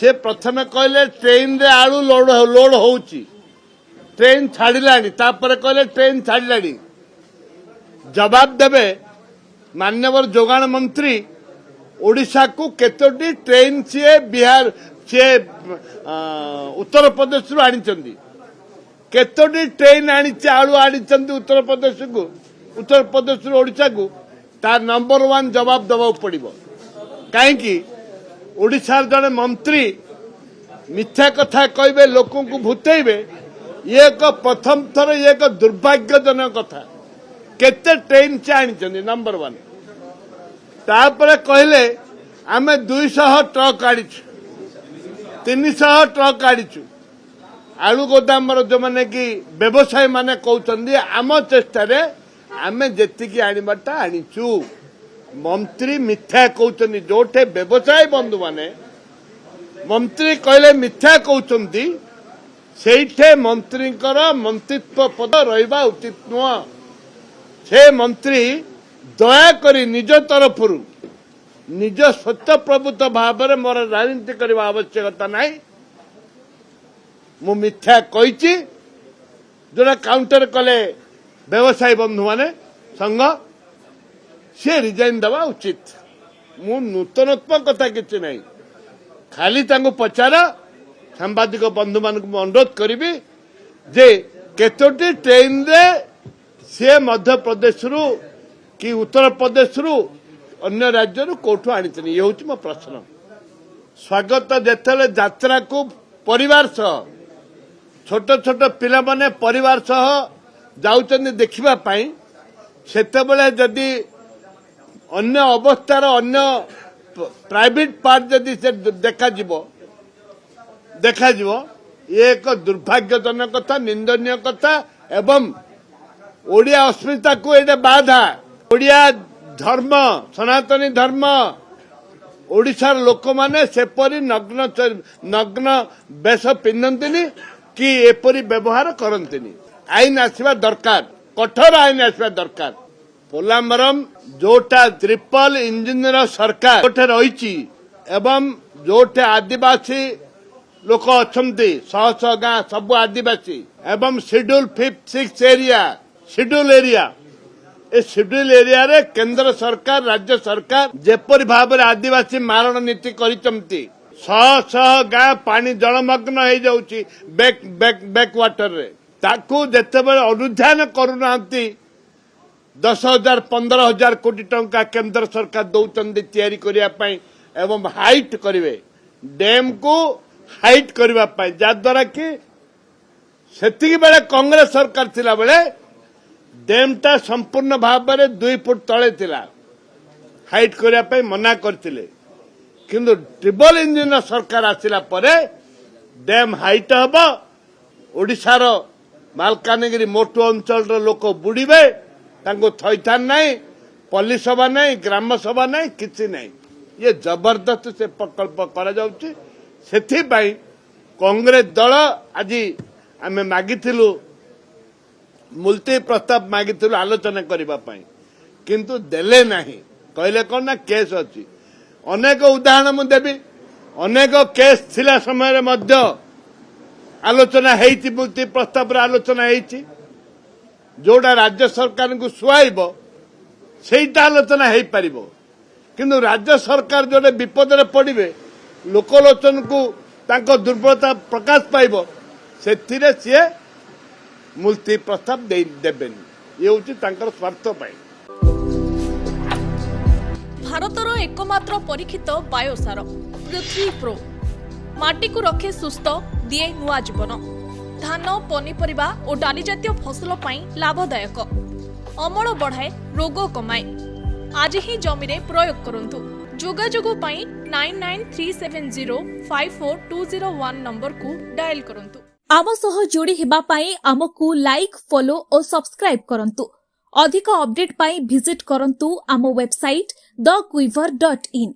से प्रथम कहले ट्रेन रे आलू लोड होउची ट्रेन छाड़िलानी तापर कहले ट्रेन छाड़िलानी जवाब देबे माननीय जोगाण मंत्री ओडिशा को केतोटी ट्रेन सी बिहार सी उत्तर प्रदेश आनी केतोटी ट्रेन आनी आलू आनी उत्तर प्रदेश ओडिशा को तार नंबर 1 जवाब दबाव पड़िबो कहीं ओडिशा जड़े मंत्री मिथ्या कथा कहबे लोकों को भूतेबे ये एक प्रथम थर ये एक दुर्भाग्यजनक कथा केते ट्रेन से आनी नंबर 1 तापर कहले आमे 200 ट्रक आनीचु 300 ट्रक आनीचु आलू गोदाम जो माने कि व्यवसायी माने कहउछन्दी आम चेष्टा रे आमे जेतिकी आनिबाटा आनीचु मंत्री मिथ्या कहउछन्दी जोठे व्यवसायी बंधु माने मंत्री कहले मिथ्या कहउछन्दी सेठे मंत्रींकर मंत्रित्व पद रहिबा उचित नुह से मंत्री दया करी निज तरफरु निज सत्य प्रभुत्व भाव में मोर राजनीति करने आवश्यकता नहीं मु मिथ्या कही जोड़ा काउंटर कले व्यवसायी बंधु माने संघ सी रिजाइन दवा उचित मु नूतनत्व कथा किसी नहीं खाली पचार सांबादिक बंधु मान अनुरोध करी जे केतोटी ट्रेन रे सी मध्य प्रदेश रु कि उत्तर प्रदेश रु अन्य राज्य रु कोठु आनी ये हूँ मो प्रश्न स्वागत जेते यात्रा को परिवार सह छोट छोट पिला माने परिवार सह जाउचंदी देखिबा पाई सेतेबेले जदि अन्य अवस्थार अन्य प्राइवेट पार्ट जदि से देखा ये एक दुर्भाग्यजनक कथा निंदनीय कथा एवं ओडिया अस्मिता को ये बाधा ओडिया धर्म सनातनी धर्म ओडिशार लोक माने सेपरी नग्न बेश पिंधंतिनी कि एपरी व्यवहार करंतिनी आईन आसवा दरकार कठोर आईन आसवा दरकार पोलामरम जोटा ट्रिपल इंजिन सरकार जोटे रही एवं जोटे आदिवासी लोक अच्छे शह शह गाँ सब आदिवासी एवं schedule 5, 6 area schedule area A schedule area रे केंद्र सरकार राज्य सरकार जेपरी भाव में आदिवासी मारण नीति करिसंती शह शह गाँ पानी जलमग्न हो जाउची बैक वाटर रे ताकू जेतेबेले अनुध्यान करूनांती 10,000 15,000 कोटी टंका केंद्र सरकार दौचंदी तैयारी करिया पई एवं हाइट करिवे डैम को हाइट करिवा पई जा द्वारा कि सेतिकी बेले कांग्रेस सरकार थिला बेले डैम टा संपूर्ण भाव में 2 फुट तले थिला हाइट करिया पई मना करथिले किंतु ट्रिपल इंजिन सरकार आसिला परे डैम हाइट हबो ओडिशार मालकानगिरी मोटू अंचल लोक बुड़ीबे तांको थैथान नहीं पल्ली सभा नहीं ग्राम सभा नहीं किसी नहीं ये जबरदस्त से प्रकल्प करा जाउची सेथिबाई कांग्रेस दल आज आम मागिथिलु मुलतवी प्रस्ताव मागिथिलु आलोचना करबा पई किंतु देले नहीं कहले कोन ना केस अछि अनेक उदाहरण मु देबी अनेक केस थिला समय रे मध्य आलोचना हेइति मुलतवी प्रस्ताव रे आलोचना हेइति जोड़ा राज्य सरकार को सुहाइब सेटा आलोचना हो पार किंतु राज्य सरकार जोड़े विपद में पड़े लोकलोचन को तांको दुर्बलता प्रकाश पाइब से सी मुलतवी प्रस्ताव देबेन ये हूँ तांकर स्वार्थ पाई भारतर एकमात्र परीक्षित बायोसार पृथ्वी प्रो माटी को रखे सुस्थ दिए नुआ जीवन धान पनीपरिबा और डाली जातीय फसल पाई लाभदायक अमल बढ़ाए रोग कमाए आज ही जमी रे प्रयोग करंतु जोगाजोग पाई 9937054201 नंबर को डायल करंतु आम सह जोड़ी हेबा पाई आमकु लाइक फॉलो और सब्सक्राइब करंतु अधिक अपडेट पाई विजिट करंतु आम वेबसाइट thequiver.in